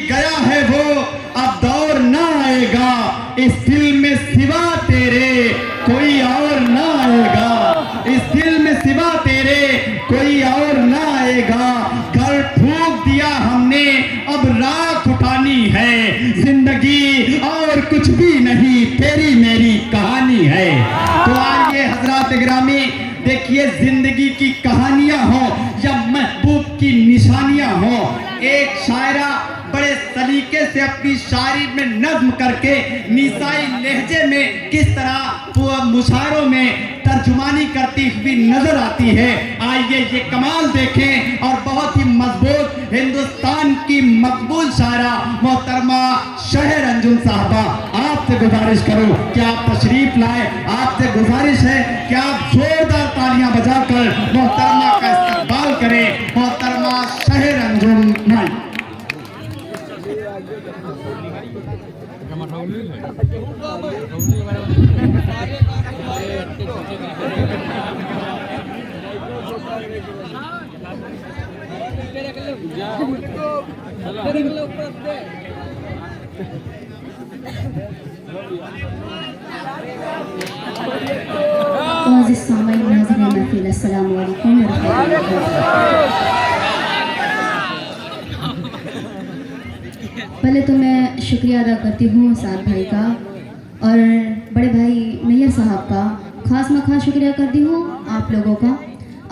गया है वो, अब दौर ना आएगा इस दिल में सिवा तेरे कोई और ना आएगा, इस दिल में सिवा तेरे कोई और ना आएगा। घर फूंक दिया हमने अब राख उठानी है, जिंदगी और कुछ भी नहीं तेरी मेरी कहानी है। तो आइए हजरात गिरामी, देखिए जिंदगी की कहानियां हो या महबूब की निशानियां हो, एक शायरा बड़े सलीके से अपनी शायरी में नज्म करके निसाई लहजे में किस तरह मुशायरों में तर्जुमानी करती हुई नजर आती है। आइए ये कमाल देखें और बहुत ही मजबूत हिंदुस्तान की मकबूल शायरा मोहतरमा शहर अंजुम साहबा, आपसे गुजारिश करूं कि आप तशरीफ लाए, आपसे गुजारिश है कि आप जोरदार तालियां बजाकर मोहतरमा का इस्तकबाल करें। मोहतरमा शहर अंजुम नाई। पहले तो मैं शुक्रिया अदा करती हूँ साद भाई का और बड़े भाई नैयर साहब का, खास शुक्रिया करती हूँ आप लोगों का।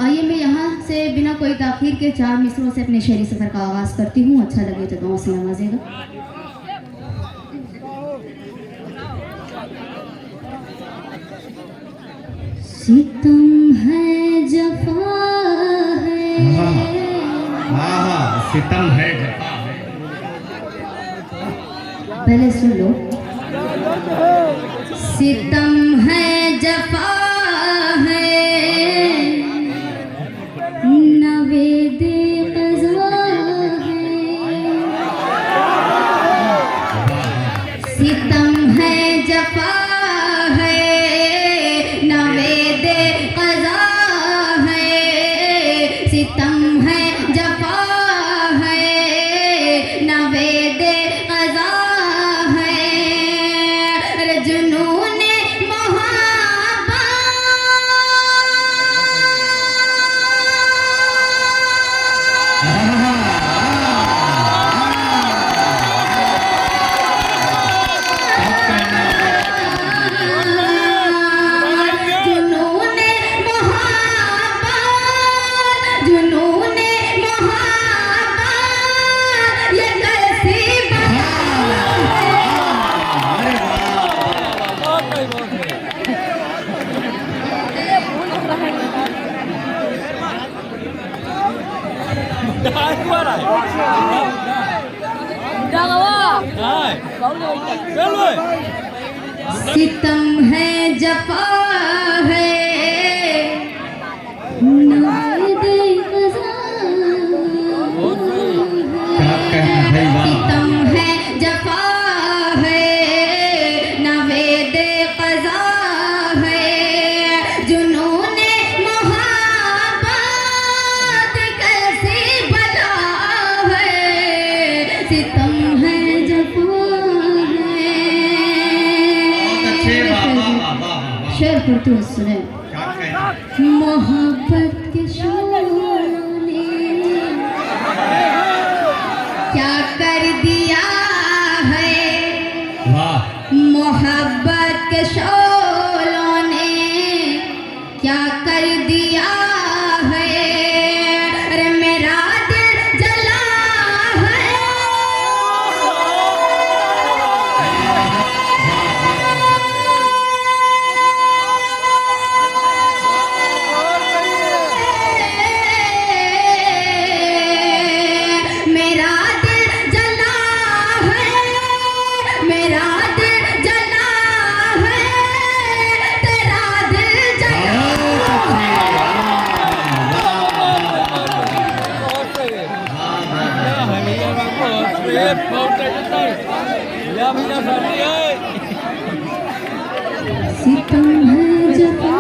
आइए मैं यहाँ से बिना कोई ताख़ीर के 4 मिसरों से अपने शेरी सफ़र का आगाज़ करती हूँ। अच्छा लगे तो दुआ से नवाजेगा। सितम है जफा है, सितम है जफा है। पहले सुन लो। सितम है जफा है, नवेदे क़ज़ा है। सितम है जफा है, नवेदे क़ज़ा है। सितम है जफा है, नवेदे क़ज़ा है। जुनून मोहब्बत सितम है जफा है, नवेदे क़ज़ा है। सितम है जफा है, नवेदे क़ज़ा है। जुनून मोहब्बत कैसी बला है। सितम है जफा शेर पढ़ती हूँ, सुने। मोहब्बत के शोलों ने क्या कर दिया है। मोहब्बत के शोलों ने क्या कर दिया है। अरे मेरा दिल जला है। सितम है जफा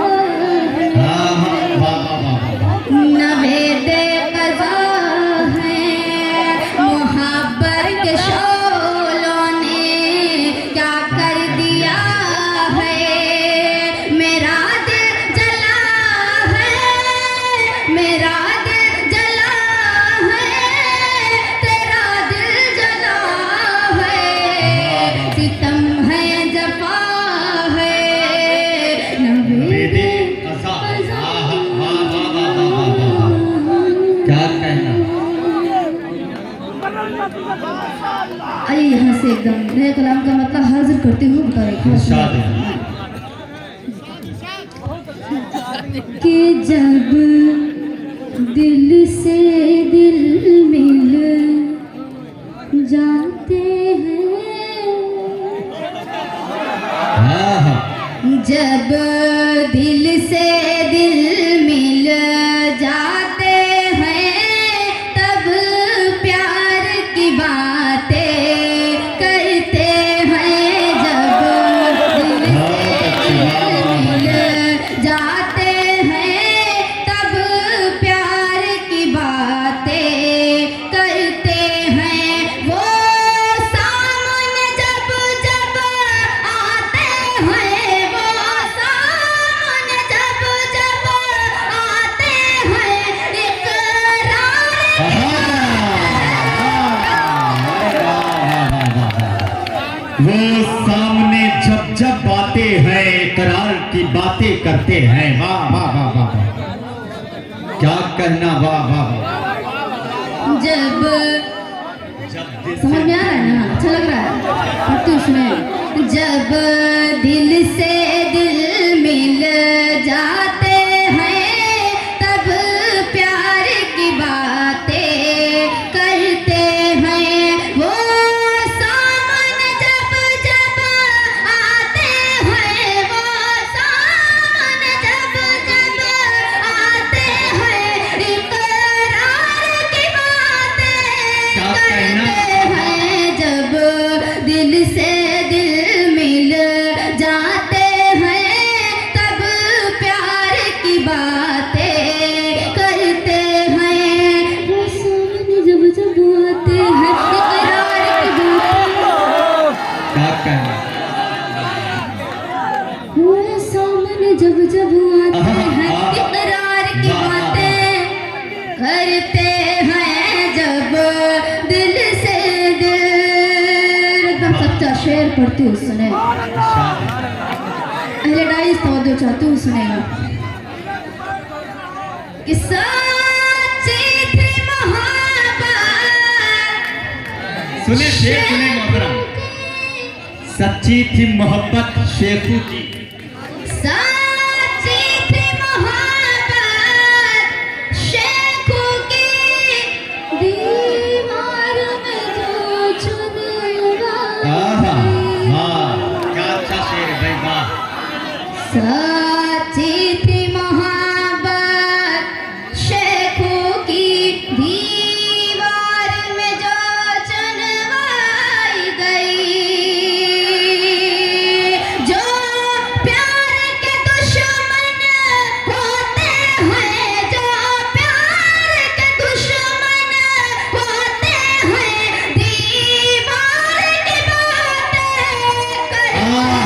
है, नवेदे क़ज़ा है। मोहब्बत के आइए यहाँ से एकदम नए कलाम का मतलब हाजिर करते हुए बता रहे इरशाद है। कि जब दिल से दिल मिल जाते हैं, हाँ हाँ जब दिल से दिल मिल जाते हैं, तब प्यार की बातें करते हैं। जब दिल से दिल मिल जाते हैं, तब प्यार की बातें करते हैं। वो सामने जब जब आते हैं, वो सामने जब जब आते हैं, इकरार वो सामने जब जब आते हैं इकरार की बातें करते हैं। वाह वाह वाह वाह वाह। क्या कहना, वाह वाह वाह। जब जब समझ में आ रहा है ना, अच्छा लग रहा है पढ़ते उसमें। जब दिल से दिल मिल जाते हैं, तब प्यार की बातें करते हैं। वो सामने जब जब आते हैं, वो सामने जब जब आते हैं, इकरार की बातें क्या कहना? करते हैं। जब दिल से दिल मिल जाते हैं, तब प्यार की बातें करते हैं। वो सामने जब जब आते हैं, इकरार की बातें। क्या कहना, वो सामने जब जब आते हैं, इकरार की बातें करते हैं। जब दिल से दिल, एकदम सच्चा शेर पढ़ती हूँ, सुने। इरशाद है। अहले डाइस तवज्जो चाहती हूँ, सुनेगा। कि सच्ची थी मोहब्बत, सुने शेर, सुने मोहतरम। सच्ची थी मोहब्बत शेखू की, सच्ची थी मोहब्बत शेखू की, दीवार में जो चुनवा। आहा, वाह क्या अच्छा शेर है भाई, वाह। सच्ची थी मोहब्बत शेखू की, दीवार में जो चुनवाई गई। जो प्यार के दुश्मन होते हैं, जो प्यार के दुश्मन होते हैं, दीवार की बातें करते वाह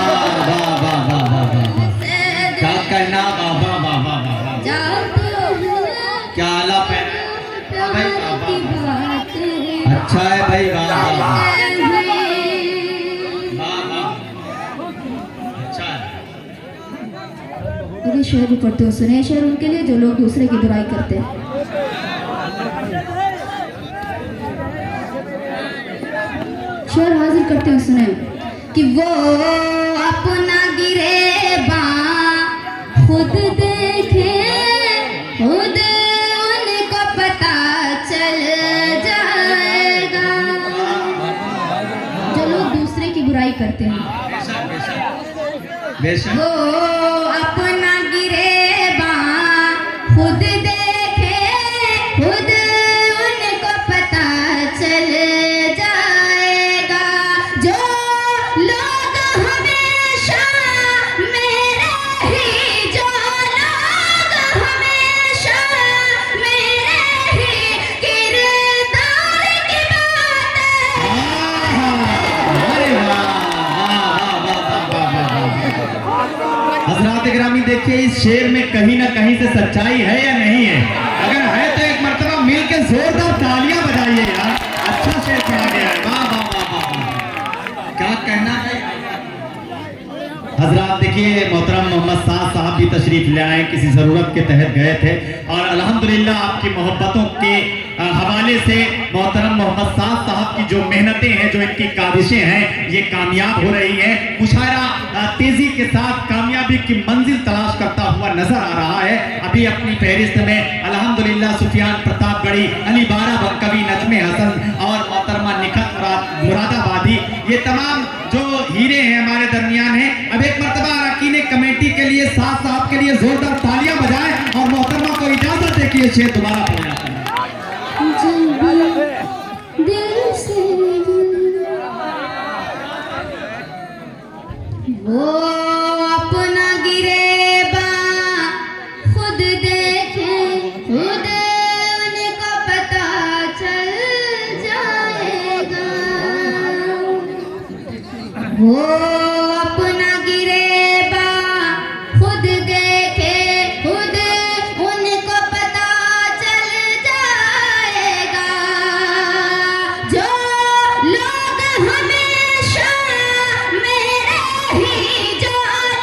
वाह वाह वाह वाह वाह। क्या कहना, वाह वाह वाह वाह वाह वाह। जाते हैं क्या आला पैरा है भाई, वाह प्यार की वाह वाह। बातें अच्छा है भाई, वाह वाह वाह करते हैं। वाह वाह। अच्छा है। अभी शेर भी पढ़ते हो, सुने शेर उनके लिए जो लोग दूसरे की बुराई करते हैं। शेर हाजिर करते हो, सुने। कि वो अपना गिरेबान खुद देखे, खुद उनको पता चल जाएगा। जो लोग दूसरे की बुराई करते हैं, बेशक बेशक बेशक। वो अपना गिरेबान खुद देखे, खुद उनको पता चल जाएगा। जो लोग हमेशा मेरे ही, जो लोग हमेशा मेरे ही किरदार की बातें। अरे वाह वाह वाह वाह वाह वाह वाह। हजरात गिरामी, देखिए इस शेर में कहीं ना कहीं से सच्चाई है या नहीं है? अगर है तो एक मर्तबा मिल के जोरदार तालियां बजाइए यार। अच्छा शेर पढ़ा गया है, वाह वाह वाह वाह वाह। क्या कहना है हजरात? देखिए मोहतरम मोहम्मद साद साहब भी तशरीफ ले आए, किसी ज़रूरत के तहत गए थे और अल्हम्दुलिल्लाह आपकी मोहब्बतों के हवाले से मोहतरम मोहम्मद साद साहब की जो मेहनतें हैं, जो इनकी काविशें हैं, ये कामयाब हो रही हैं। मुशायरा तेजी के साथ कामयाबी की मंजिल तलाश करता हुआ नजर आ रहा है। अभी अपनी फहरिस्त में अल्हम्दुलिल्लाह सुफियान प्रतापगढ़ी, अली बारा बंकवी, नजमे हसन और मोहतरमा निखत मुरादाबादी, ये तमाम जो हीरे हैं हमारे दरमियान हैं। अब एक मरतबा अरकान कमेटी के लिए साद साहब के लिए जोरदार तालियां बजाएं और मोहतरमा को इजाजत दे कि ये शेर दोबारा पढ़ना है। दिल से वो अपना गिरेबा खुद देखे, खुद उनको पता चल जाएगा। वो अपना गिरेबा खुद देखे, खुद उनको पता चल जाएगा। जो लोग हमेशा मेरे ही, जो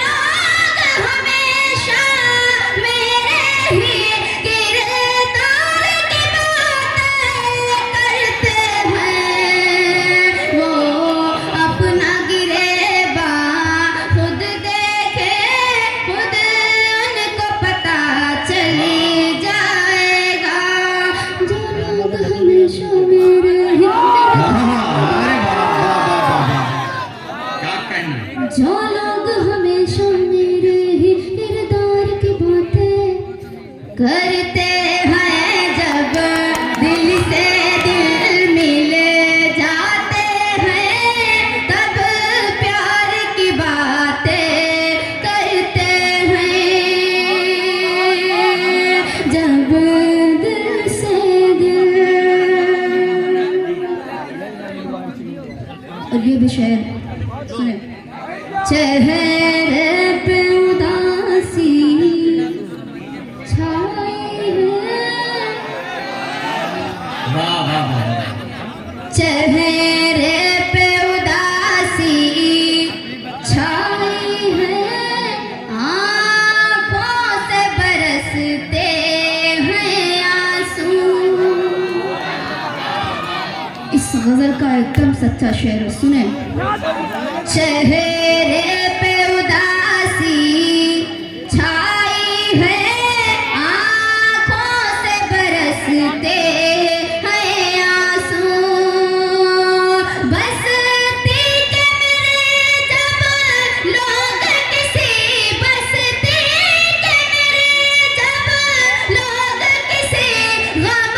लोग हमेशा मेरे ही किरदार की बातें करते हैं, वो अपना गिरेबा खुद देखे, खुद उनको पता चल जाएगा। जो लोग हमेशा मेरे ही, अरे क्या कहना। जो लोग हमेशा मेरे ही किरदार की बातें करते हैं, जब दिल से दिल मिल जाते हैं, तब प्यार की बातें करते हैं। जब दिल से दिल, और ये भी शेर सुने। चेहरे पे उदासी छाई है, वाह वाह वाह। चेहरे पे उदासी छाई है, आँखों से बरसते हैं आंसू। इस गजल का एकदम सच्चा शेर है, सुने। चेहरे पे उदासी छाई है, आँखों से बरसते हैं आंसू। बसती के मेरे जब लोग किसी, बसती के मेरे जब लोग किसी गम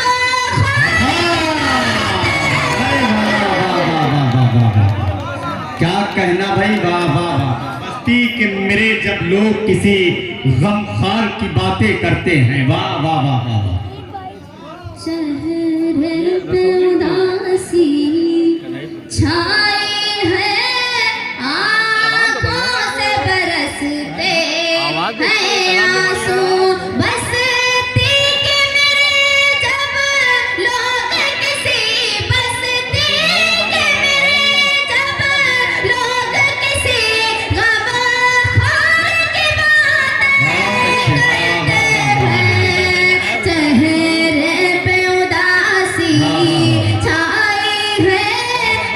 क्या कहना भाई, वाह वाह वाह। बस्ती के मेरे जब लोग किसी गमखार की बातें करते हैं, वाह वाह वाह वाह वाह। चेहरे पे उदासी छाई है, आँखों से बरसते हैं आंसू। बसती के मेरे जब लोग किसी, बसती के मेरे जब लोग किसी गमखार की बातें करते हैं। चेहरे पे उदासी छाई है,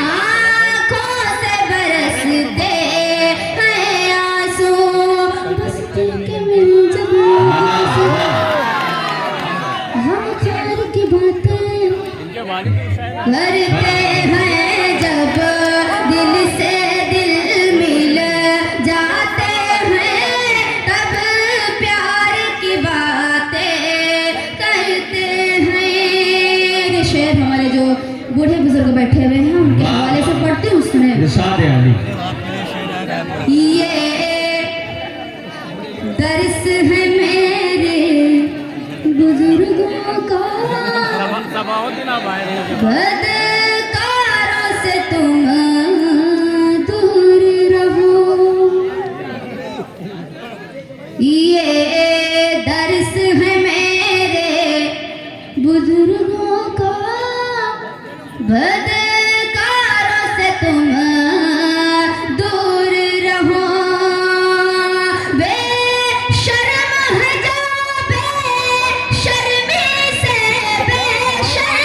आँखों से बरसते हैं आंसू। बसती के मेरे जब गमखार की बातें करते हैं, जब दिल से दिल मिल जाते हैं, तब प्यार की बातें करते हैं। ये शेर हमारे जो बूढ़े बुजुर्ग बैठे हुए हैं उनके हवाले से पढ़ते हैं, उसमें इरशाद है अली। ये दर्स है मेरे बुजुर्गों का, बदकारों से तुम दूर रहो। ये दर्स है मेरे बुजुर्गों का, बदकारों से तुम दूर रहो। बेशर्म है जो बेशर्मी से बेशर्म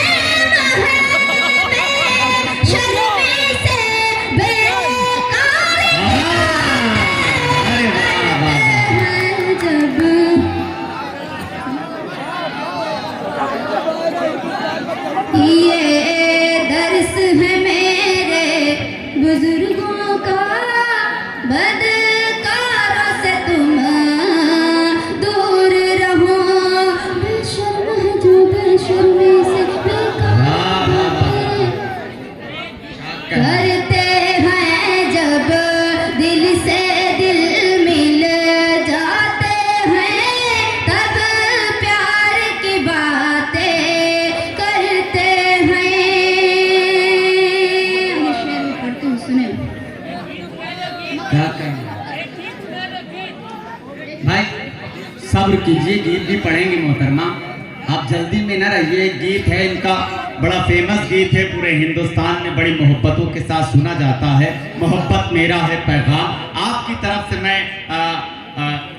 बुजुर्गों का बदकारों से तुम दूर रहो। बेशर्म है जो बेशर्मी से बेकार करते हैं, जब दिल से दिल मिल जाते हैं, तब प्यार की बातें करते हैं। ये शेर पढ़ती हूँ, सुने। क्या कहें भाई, सब्र कीजिए, गीत भी पढ़ेंगे मोहतरमा, आप जल्दी में न रहिए। एक गीत है इनका, बड़ा फेमस गीत है, पूरे हिंदुस्तान में बड़ी मोहब्बतों के साथ सुना जाता है, मोहब्बत मेरा है पैगाम। आपकी तरफ से मैं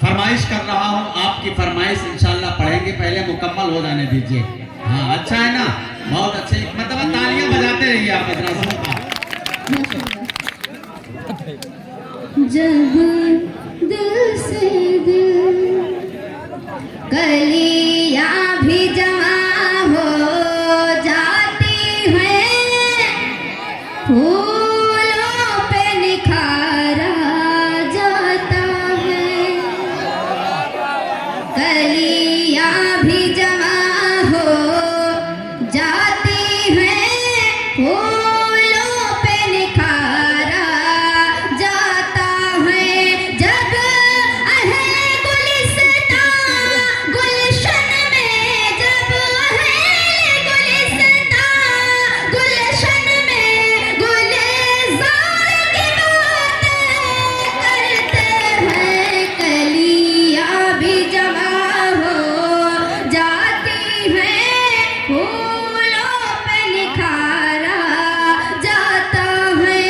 फरमाइश कर रहा हूँ, आपकी फरमाइश इंशाल्लाह पढ़ेंगे, पहले मुकम्मल हो जाने दीजिए। हाँ अच्छा है ना, बहुत अच्छे, मतलब तालियां बजाते रहिए आप मद्रासों। जब दिल से दिल कलियां भी जमा हो जाती हैं, फूलों पे निखारा जाता है। कलियां भी जमा हो जाती हैं, फूलों पे निखारा जाता है। जब अहले गुलिस्तां गुलशन में, जब अहले गुलिस्तां गुलशन में गुलजार की बातें करते हैं, कलियां भी जमा हो जाती हैं, फूलों पे निखारा जाता है।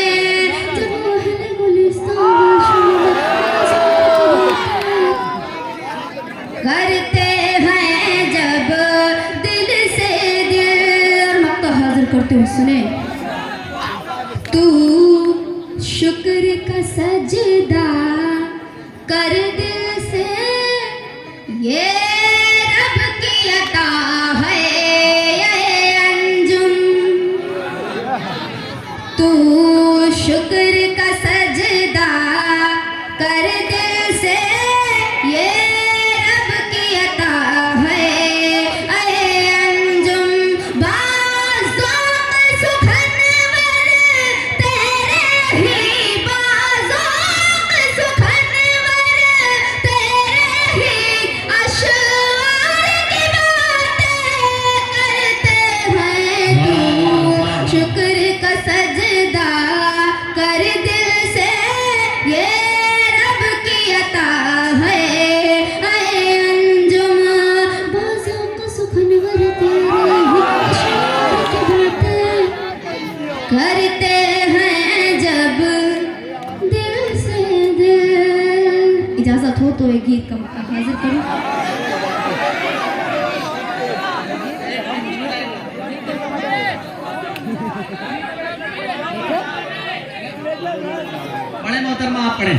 जब अहले गुलिस्तां करते हैं, जब दिल से दिल। मक्का हाजिर करते हो, सुने। तू शुक्र का सजदा कर दिल से, ये रब की अता है ये अंजुम। तू शुक्र का सजदा कर दिल से, ये रब की अता है ये अंजुम। बाज़ों में सुखनवर तेरे ही, बाज़ों में सुखनवर तेरे ही अशआर की बातें करते हैं। तू शुक्र का सजदा कर दिल से, ये रब की अता है ऐ अंजुम। बाज़ों का सुखनवर तेरे ही अशआर की बातें करते हैं, जब दिल से दिल। इजाजत हो तो एक गीत का मौका हाजिर करूं। पढ़े मोहतरमा, आप पढ़े,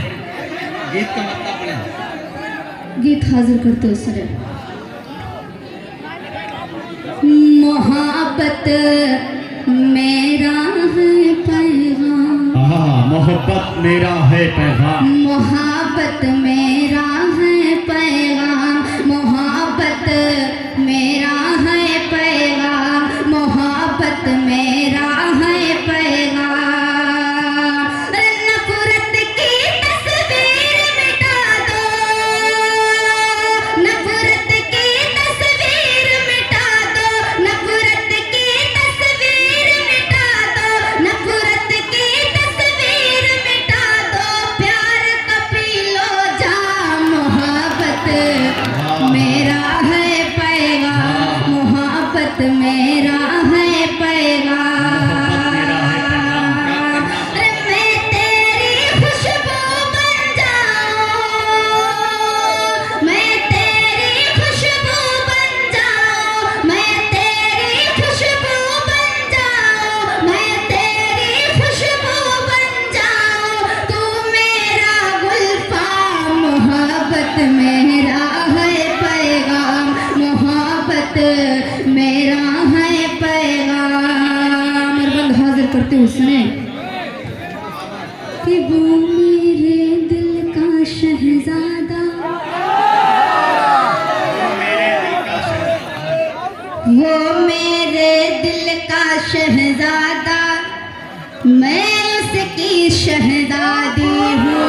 गीत का मतलब पढ़े। गीत हाजिर करते हो, सुने। मोहब्बत मेरा है पैगाम, मोहब्बत मेरा है पैगाम, मोहब्बत मेरा है पैगाम, मोहब्बत मेरा है पैगाम, मोहब्बत मेरा है पैगाम। नफरत की तस्वीर मिटा दो, नफरत की तस्वीर मिटा दो, नफरत की तस्वीर मिटा दो, नफरत की तस्वीर मिटा दो। प्यार का पी लो जाम, मोहब्बत मेरा है पैगाम, मोहब्बत मेरा है पैगाम। मैं तेरी खुशबू बन जाऊं, मैं तेरी खुशबू बन जाऊं, मैं तेरी खुशबू बन जाऊं, मैं तेरी खुशबू बन जाऊं। तू मेरा गुलफाम, मोहब्बत मेरा है पैगाम, मोहब्बत मेरा है पैगाम। और बंद हाजिर करते हुए सुने। कि वो मेरे दिल का शहजादा, वो मेरे दिल का शहजादा, मैं उसकी शहजादी हूँ,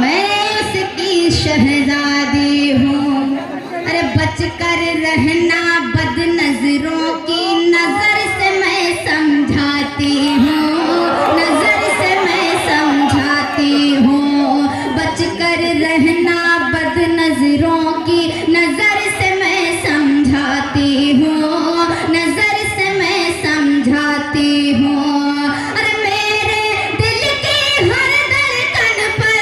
मैं उसकी शहजादी हूँ। अरे बच कर रहना बद नजरों की, नजर से मैं समझाती हूँ, नजर से मैं समझाती हूँ। बच कर रहना बद नजरों की, नजर से मैं समझाती हूँ, नजर से मैं समझाती हूँ। अरे मेरे दिल की हर धड़कन पर,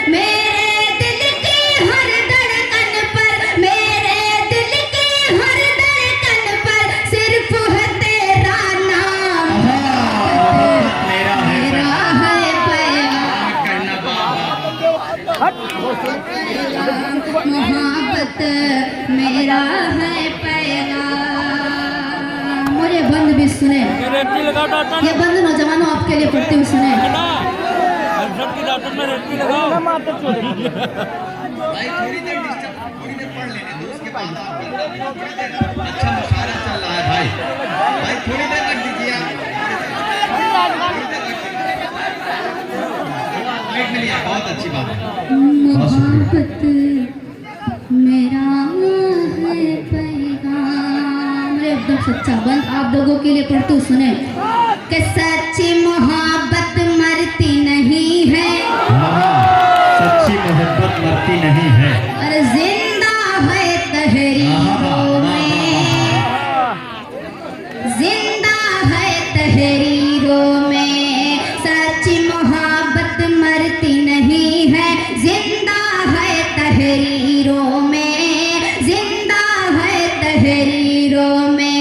मेरे दिल की हर धड़कन पर, मेरे दिल की हर धड़कन पर सिर्फ है तेरा नाम। मेरा है मेरा है पैगाम, करना मोहब्बत मेरा है पैगाम। और ये बंद भी सुने, ये बंद नौजवानों आपके लिए पढ़ते हुए सुने। भाई थोड़ी देर पढ़ लेने दो, उसके बाद आप थोड़ी देर अच्छा मुशायरा चल रहा है भाई, भाई थोड़ी देर रख दीजिए आप, लाइट में लिया, बहुत अच्छी बात है। मोहब्बत मेरा है पैगाम। अरे एकदम सच्चा बंद आप लोगों के लिए पढ़ते हुए सुने कि सच्ची मोहब्बत मरती नहीं है, सच्ची मोहब्बत मरती नहीं है, अरे जिंदा है तहरीरों में, जिंदा है तहरीरों में। सच्ची मोहब्बत मरती नहीं है, जिंदा है तहरीरों में, जिंदा है तहरीरों में।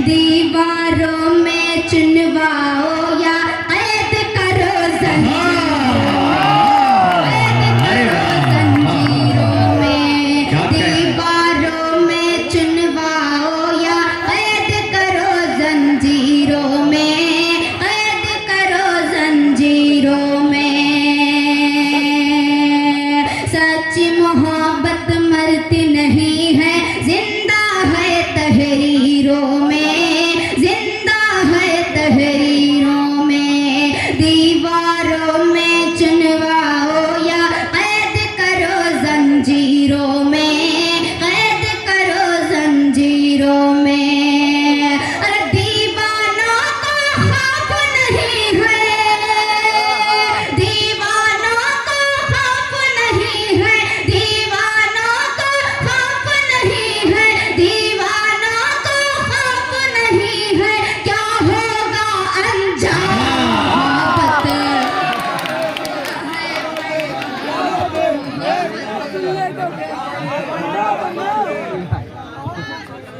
दीवारों में चुनवाओ या कैद करो जंजीरों में, दीवारों में चुनवाओ या कैद करो जंजीरों में, कैद करो जंजीरों में। सच्ची मोहब्बत मरती नहीं है, जिंदा है तहरीरों में, जिंदा है तहरीरों में। दीवारों में चुनवाओ या कैद करो जंजीरों में, कैद करो जंजीरों में। अरे दीवानों को खौफ नहीं है, दीवानों को खौफ नहीं है, दीवानों को खौफ नहीं है, दीवानों को खौफ नहीं है। क्या होगा अंजाम मोहब्बत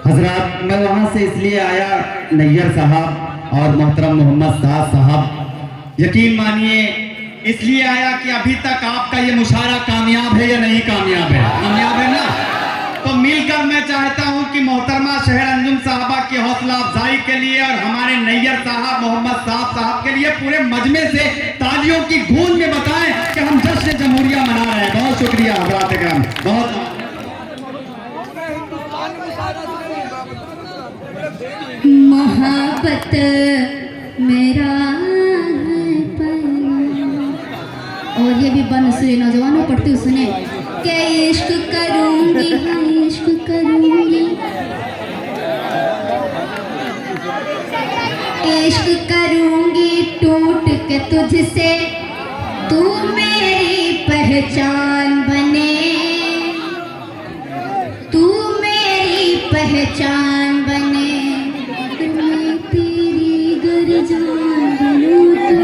हजरात, मैं वहाँ से इसलिए आया, नैयर साहब और मोहतरम मोहम्मद साहब, यकीन मानिए इसलिए आया कि अभी तक आपका ये मुशायरा कामयाब है या नहीं कामयाब है? कामयाब है ना? तो मिलकर मैं चाहता हूं कि मोहतरमा शहर अंजुम साहबा की हौसला अफजाई के लिए और हमारे नैयर साहब मोहम्मद साहब के लिए पूरे मजमे से तालियों की गूंज में बताएं कि हम जश्न जमहूरिया मना रहे हैं। बहुत शुक्रिया हजरात इकराम, बहुत। मोहब्बत मेरा है पैगाम। और ये भी बनसूरी नौजवानों पढ़ते हुए सुने कि इश्क करूंगी, हाँ इश्क करूंगी, इश्क करूंगी टूट के तुझसे, तू मेरी पहचान बने, तू मेरी पहचान बने। मैं तेरी गुरजान बनूं तो,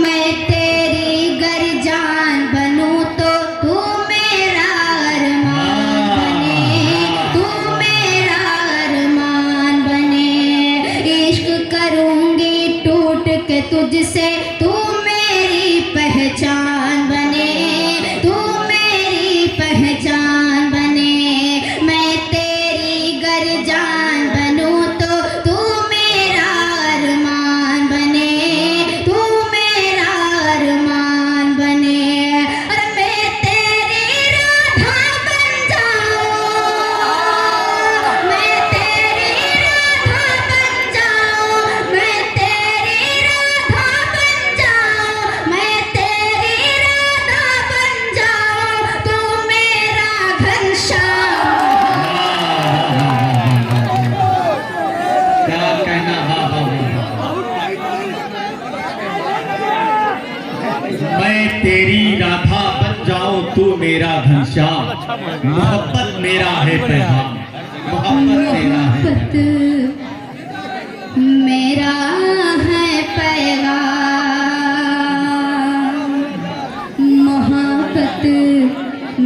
मैं तेरी गुरजान बनूं तो, तू मेरा अरमान बने, तू मेरा अरमान बने। इश्क करूंगी टूट के तुझसे, तू मेरी पहचान बने, तू मेरी पहचान बने। मैं तेरी गुरजान बनूं तो, तू मोहब्बत मेरा है पैगाम, मोहब्बत मेरा है। मोहब्बत मेरा है पैगाम, मोहब्बत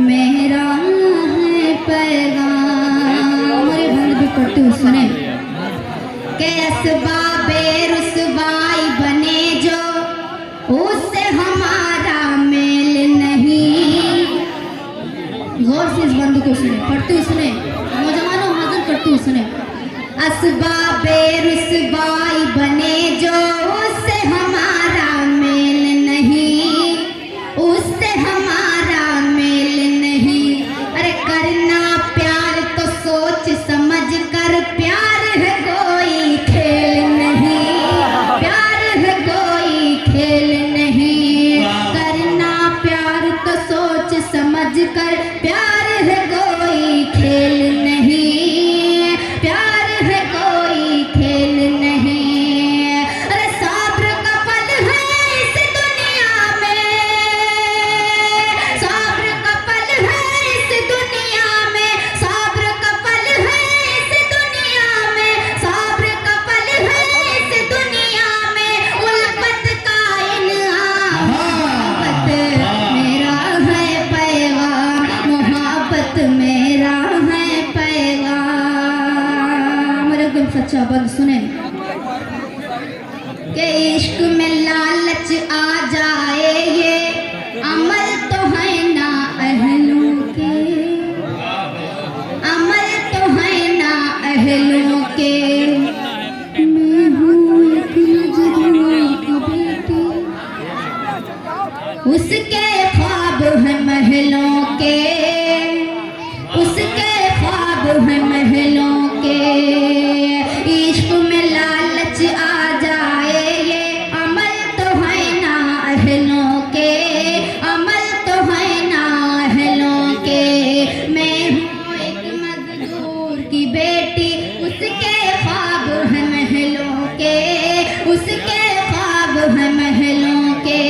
मेरा है पैगाम। मेरे बंद भी पढ़ते हो सुने के असबाबे रुसवाई बने जो उससे हमारा मेल नहीं। गौर से इस बंद को सुने, पढ़ते हुए सुने, नौजवानों हाजिर करते हुए सुने। असबाबे रुसवाई बने जो उससे हमारा मेल नहीं, उससे हमारा मेल नहीं। अरे करना प्यार तो सोच समझ कर, प्यार है कोई खेल नहीं, प्यार है कोई खेल नहीं। करना प्यार तो सोच समझ कर, प्यार है कोई खेल नहीं, प्यार है कोई खेल नहीं। अरे सब्र का फल है इस दुनिया में, सब्र का फल है इस दुनिया में, सब्र का फल है इस दुनिया में, सब्र का फल है इस दुनिया में। उल्फत का इनाम मोहब्बत मेरा है पैगाम, मोहब्बत मेरा है पैगाम। मेरे एकदम सच्चा बंद सुने के इश्क में लालच आ जाए ये अमल तो है ना अहलों के, अमल तो है ना अहलों के। मैं हूँ एक मजदूर की बेटी, उसके ख्वाब है महलों के, उसके ख्वाब है महलों के। इश्क में लालच आ जाए ये अमल तो है ना अहलों के, अमल तो है ना अहलों के। मैं हूँ एक मजदूर की बेटी, उसके ख्वाब है महलों के, उसके ख्वाब है महलों के।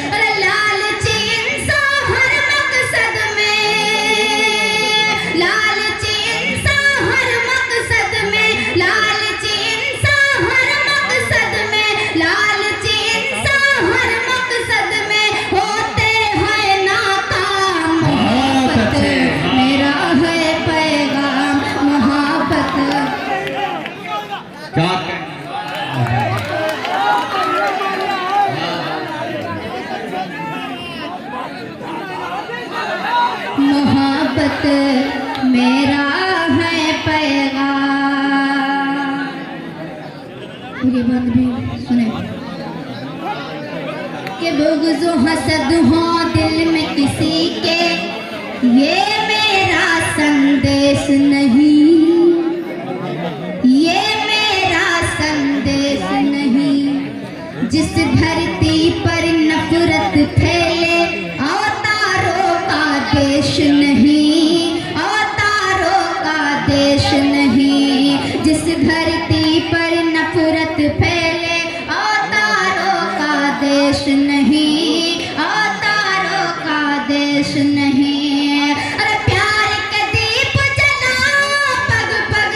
अरे लालची इंसान हर मकसद में, लालची इंसान हर मकसद में, लालची इंसान हर मकसद में, लालची इंसान हर मकसद में होते हैं नाकाम। मोहब्बत मेरा है पैगाम, मोहब्बत क्या मोहब्बत मेरा है पैगाम। मेरे बंद भी सुने कि बुग़्ज़ व हसद हो दिल में किसी के, ये मेरा संदेश नहीं, ये मेरा संदेश नहीं। जिस धरती पर नफरत फैले अवतारों का देश नहीं, अवतारों का देश नहीं। जिस धरती पर नफरत फैले अवतारों का देश नहीं, अवतारों का देश नहीं। अरे प्यार के दीप जलाओ पग पग,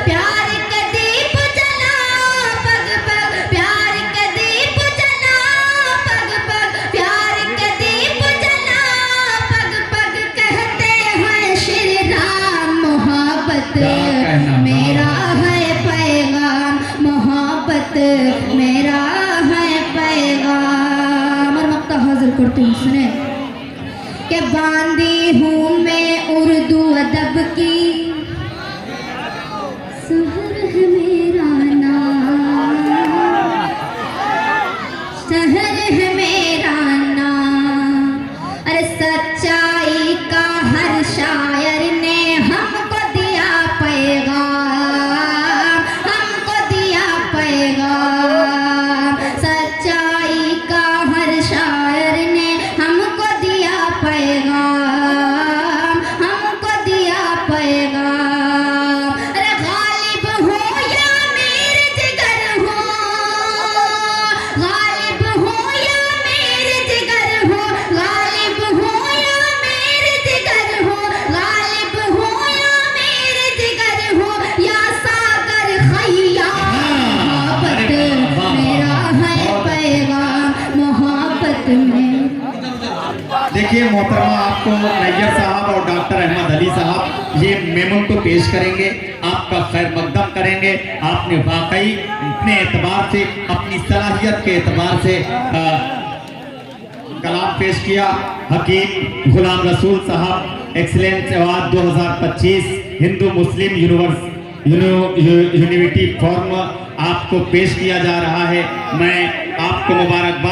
प्यार के दीप जलाओ पग पग, प्यार के दीप जलाओ पग पग, प्यार के दीप जलाओ पग पग। कहते हैं श्री राम मोहब्बत मेरा है पैगाम, मोहब्बत मेरा है पैगाम। और मक्का हाजिर करते हैं सुने के बांधी हूँ मैं उर्दू अदब की, शहर है मेरा नाम, शहर है मेरा नाम। अरे सच्चाई का हर शायर ने हमको दिया पैगाम, हमको दिया पैगाम। सच्चाई का हर शायर ने हमको दिया पैगाम, हमको दिया पैगाम। अरे गालिब हो या मेरे जिगर हो, गालिब हो या मेरे जिगर हो, गालिब हो या मेरे देखिए मोहतरमा, आपको नैयर साहब और डॉक्टर अहमद अली साहब ये मेमोंटो पेश करेंगे, आपका खैर मकदम करेंगे। आपने वाकई अपने एतबार से, अपनी सलाहियत के एतबार से कलाम पेश किया। हकीम गुलाम रसूल साहब एक्सीलेंस अवार्ड 2025 हिंदू मुस्लिम यूनिवर्सिटी फॉर्म आपको पेश किया जा रहा है। मैं आपको मुबारकबाद